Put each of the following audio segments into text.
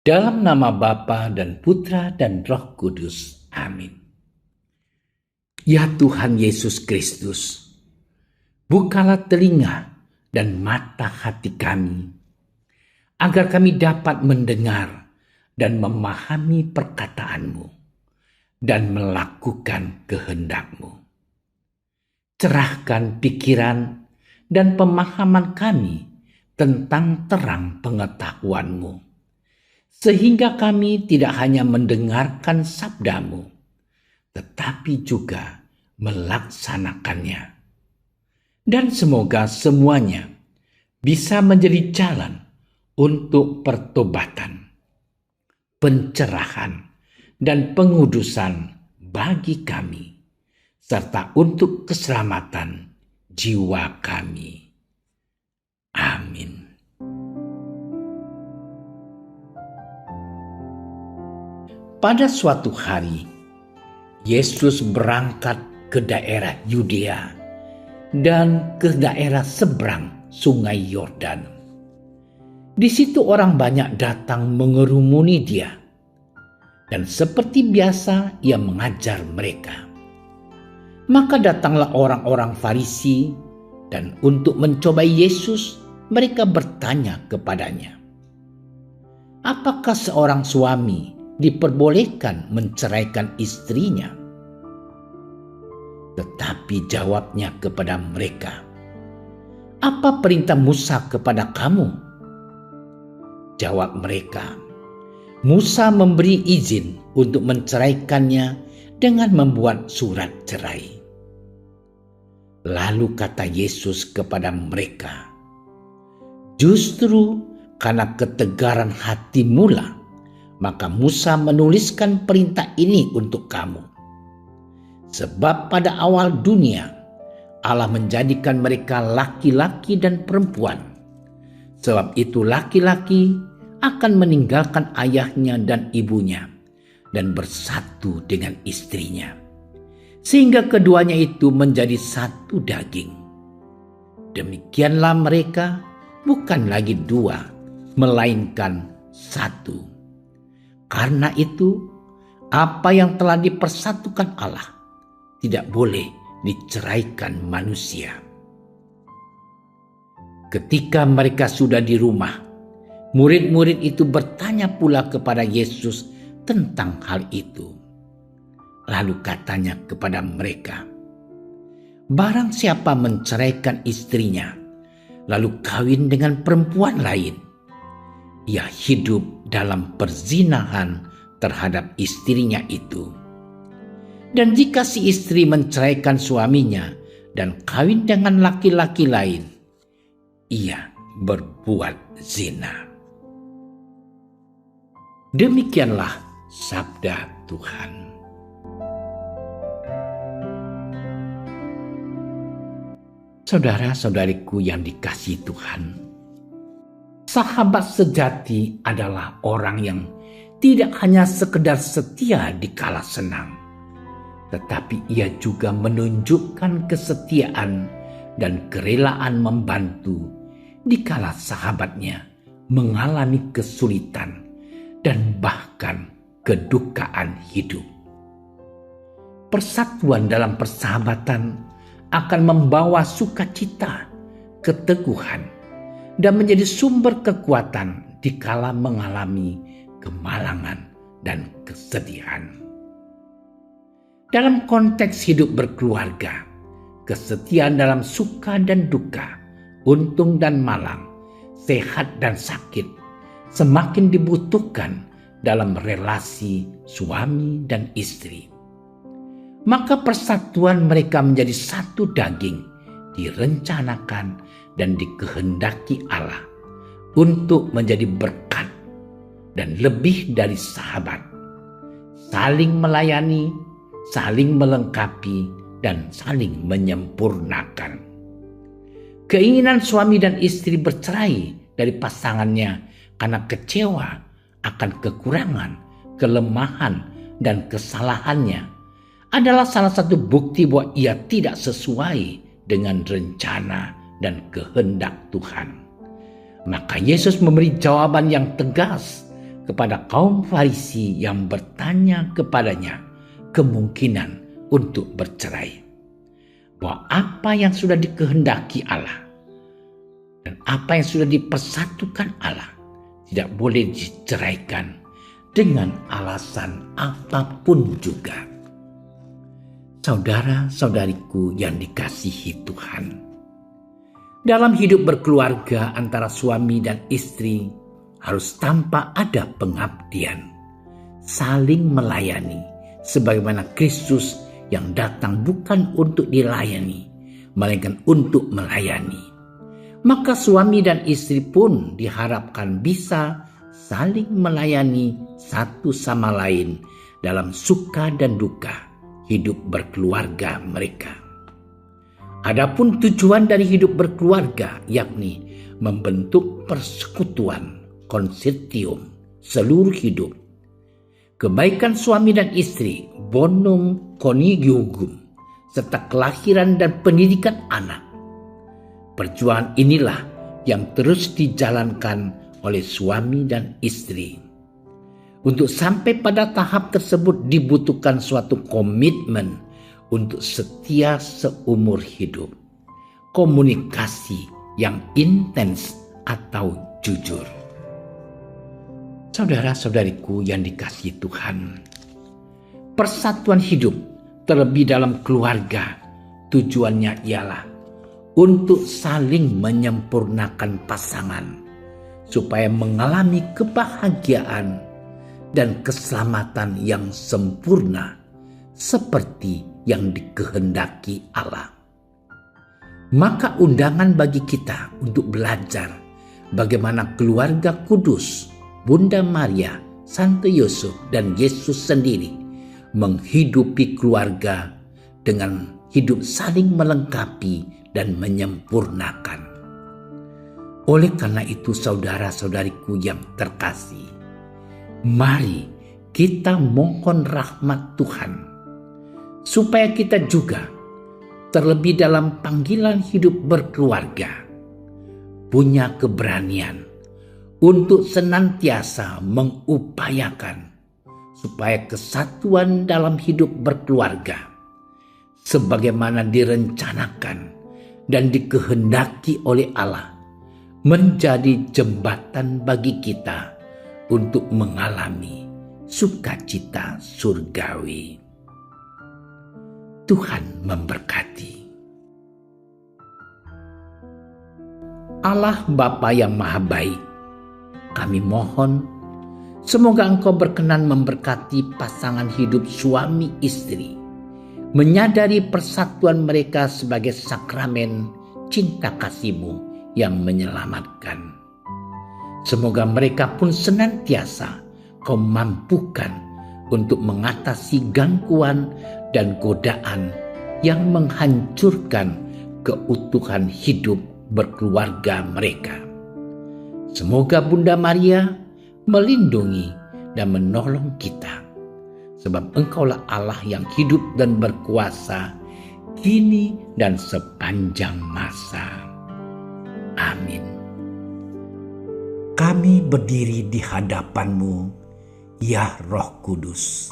Dalam nama Bapa dan Putra dan Roh Kudus. Amin. Ya Tuhan Yesus Kristus, bukalah telinga dan mata hati kami, agar kami dapat mendengar dan memahami perkataanmu dan melakukan kehendak-Mu. Cerahkan pikiran dan pemahaman kami tentang terang pengetahuan-Mu, sehingga kami tidak hanya mendengarkan sabda-Mu, tetapi juga melaksanakannya. Dan semoga semuanya bisa menjadi jalan untuk pertobatan, pencerahan, dan pengudusan bagi kami, serta untuk keselamatan jiwa kami. Amin. Pada suatu hari, Yesus berangkat ke daerah Yudea dan ke daerah seberang Sungai Yordan. Di situ orang banyak datang mengerumuni Dia, dan seperti biasa Ia mengajar mereka. Maka datanglah orang-orang Farisi, dan untuk mencobai Yesus, mereka bertanya kepadanya, "Apakah seorang suami diperbolehkan menceraikan istrinya?" Tetapi jawabnya kepada mereka, "Apa perintah Musa kepada kamu?" Jawab mereka, "Musa memberi izin untuk menceraikannya dengan membuat surat cerai." Lalu kata Yesus kepada mereka, "Justru karena ketegaran hatimu lah, maka Musa menuliskan perintah ini untuk kamu. Sebab pada awal dunia, Allah menjadikan mereka laki-laki dan perempuan. Sebab itu laki-laki akan meninggalkan ayahnya dan ibunya dan bersatu dengan istrinya, sehingga keduanya itu menjadi satu daging. Demikianlah mereka bukan lagi dua, melainkan satu. Karena itu, apa yang telah dipersatukan Allah tidak boleh diceraikan manusia." Ketika mereka sudah di rumah, murid-murid itu bertanya pula kepada Yesus tentang hal itu. Lalu katanya kepada mereka, "Barang siapa menceraikan istrinya, lalu kawin dengan perempuan lain, ia hidup dalam perzinahan terhadap istrinya itu. Dan jika si istri menceraikan suaminya dan kawin dengan laki-laki lain, ia berbuat zina." Demikianlah sabda Tuhan. Saudara-saudariku yang dikasihi Tuhan, sahabat sejati adalah orang yang tidak hanya sekedar setia di kala senang, tetapi ia juga menunjukkan kesetiaan dan kerelaan membantu dikala sahabatnya mengalami kesulitan dan bahkan kedukaan hidup. Persatuan dalam persahabatan akan membawa sukacita, keteguhan, dan menjadi sumber kekuatan dikala mengalami kemalangan dan kesedihan. Dalam konteks hidup berkeluarga, kesetiaan dalam suka dan duka, untung dan malang, sehat dan sakit, semakin dibutuhkan dalam relasi suami dan istri. Maka persatuan mereka menjadi satu daging, direncanakan dan dikehendaki Allah untuk menjadi berkat dan lebih dari sahabat, saling melayani, saling melengkapi, dan saling menyempurnakan. Keinginan suami dan istri bercerai dari pasangannya karena kecewa akan kekurangan, kelemahan, dan kesalahannya adalah salah satu bukti bahwa ia tidak sesuai dengan rencana dan kehendak Tuhan. Maka Yesus memberi jawaban yang tegas kepada kaum Farisi yang bertanya kepadanya kemungkinan untuk bercerai. Bahwa apa yang sudah dikehendaki Allah dan apa yang sudah dipersatukan Allah tidak boleh diceraikan dengan alasan apapun juga. Saudara-saudariku yang dikasihi Tuhan, dalam hidup berkeluarga antara suami dan istri harus tanpa ada pengabdian, saling melayani sebagaimana Kristus yang datang bukan untuk dilayani, melainkan untuk melayani. Maka suami dan istri pun diharapkan bisa saling melayani satu sama lain dalam suka dan duka hidup berkeluarga mereka. Adapun tujuan dari hidup berkeluarga yakni membentuk persekutuan, konsortium seluruh hidup. Kebaikan suami dan istri, bonum conjugium, serta kelahiran dan pendidikan anak. Perjuangan inilah yang terus dijalankan oleh suami dan istri. Untuk sampai pada tahap tersebut dibutuhkan suatu komitmen untuk setia seumur hidup, komunikasi yang intens atau jujur. Saudara-saudariku yang dikasihi Tuhan, persatuan hidup terlebih dalam keluarga tujuannya ialah untuk saling menyempurnakan pasangan supaya mengalami kebahagiaan dan keselamatan yang sempurna seperti yang dikehendaki Allah. Maka undangan bagi kita untuk belajar bagaimana keluarga kudus Bunda Maria, Santo Yusuf dan Yesus sendiri menghidupi keluarga dengan hidup saling melengkapi dan menyempurnakan. Oleh karena itu saudara-saudariku yang terkasih, mari kita mohon rahmat Tuhan supaya kita juga terlebih dalam panggilan hidup berkeluarga punya keberanian untuk senantiasa mengupayakan supaya kesatuan dalam hidup berkeluarga sebagaimana direncanakan dan dikehendaki oleh Allah menjadi jembatan bagi kita untuk mengalami sukacita surgawi. Tuhan memberkati. Allah Bapa yang Maha Baik, kami mohon semoga Engkau berkenan memberkati pasangan hidup suami istri, menyadari persatuan mereka sebagai sakramen cinta kasih-Mu yang menyelamatkan. Semoga mereka pun senantiasa Kau mampukan untuk mengatasi gangguan dan godaan yang menghancurkan keutuhan hidup berkeluarga mereka. Semoga Bunda Maria melindungi dan menolong kita, sebab Engkaulah Allah yang hidup dan berkuasa kini dan sepanjang masa. Amin. Kami berdiri di hadapan-Mu, ya Roh Kudus,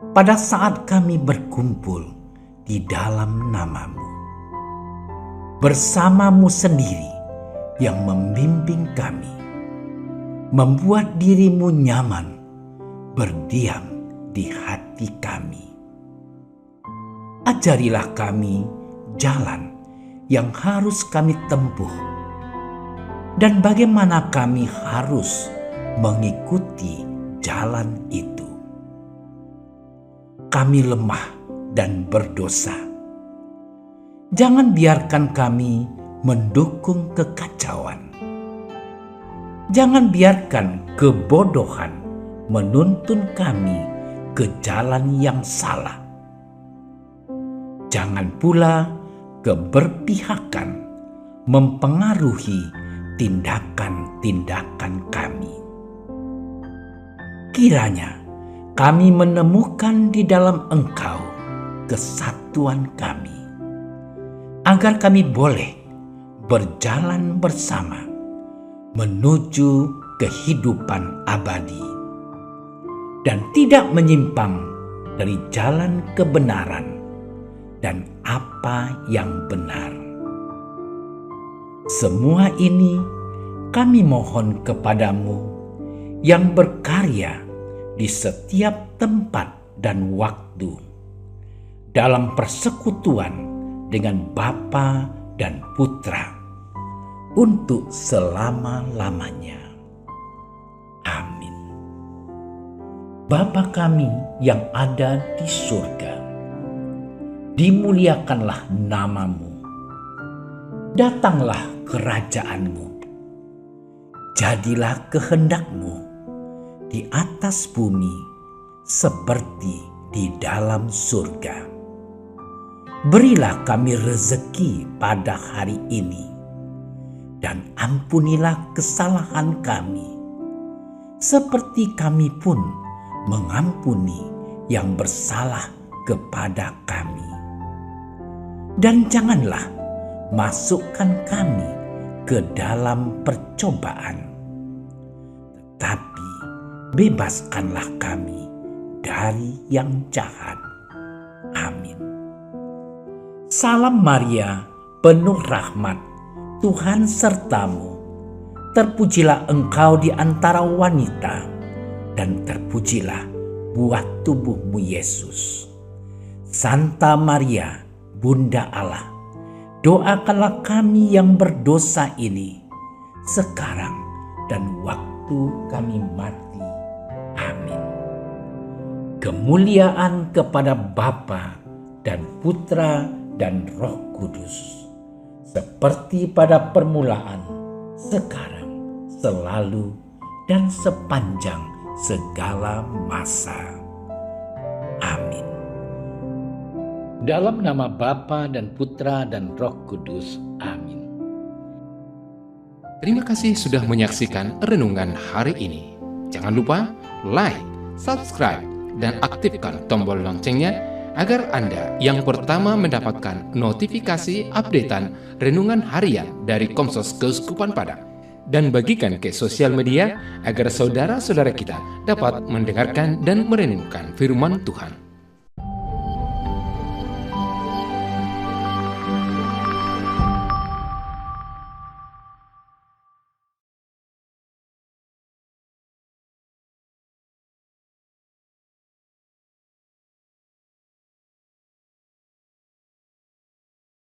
pada saat kami berkumpul di dalam nama-Mu. Bersama-Mu sendiri yang membimbing kami, membuat diri-Mu nyaman berdiam di hati kami. Ajarilah kami jalan yang harus kami tempuh dan bagaimana kami harus mengikuti jalan itu. Kami lemah dan berdosa. Jangan biarkan kami mendukung kekacauan. Jangan biarkan kebodohan menuntun kami ke jalan yang salah. Jangan pula keberpihakan mempengaruhi tindakan-tindakan kami. Kiranya kami menemukan di dalam Engkau kesatuan kami, agar kami boleh berjalan bersama menuju kehidupan abadi dan tidak menyimpang dari jalan kebenaran dan apa yang benar. Semua ini kami mohon kepadamu yang berkarya di setiap tempat dan waktu dalam persekutuan dengan Bapa dan Putra untuk selama-lamanya. Amin. Bapa kami yang ada di surga, dimuliakanlah namamu. Datanglah kerajaanmu. Jadilah kehendakmu di atas bumi seperti di dalam surga. Berilah kami rezeki pada hari ini, dan ampunilah kesalahan kami, seperti kami pun mengampuni yang bersalah kepada kami. Dan janganlah masukkan kami ke dalam percobaan, tetapi bebaskanlah kami dari yang jahat. Amin. Salam Maria, penuh rahmat, Tuhan sertamu. Terpujilah engkau di antara wanita, dan terpujilah buah tubuhmu Yesus. Santa Maria, Bunda Allah, doakanlah kami yang berdosa ini, sekarang dan waktu kami mati. Amin. Kemuliaan kepada Bapa dan Putra dan Roh Kudus, seperti pada permulaan, sekarang, selalu, dan sepanjang segala masa. Amin. Dalam nama Bapa dan Putra dan Roh Kudus. Amin. Terima kasih sudah menyaksikan renungan hari ini. Jangan lupa like, subscribe, dan aktifkan tombol loncengnya agar Anda yang pertama mendapatkan notifikasi updatean renungan harian dari Komsos Keuskupan Padang. Dan bagikan ke sosial media agar saudara-saudara kita dapat mendengarkan dan merenungkan firman Tuhan.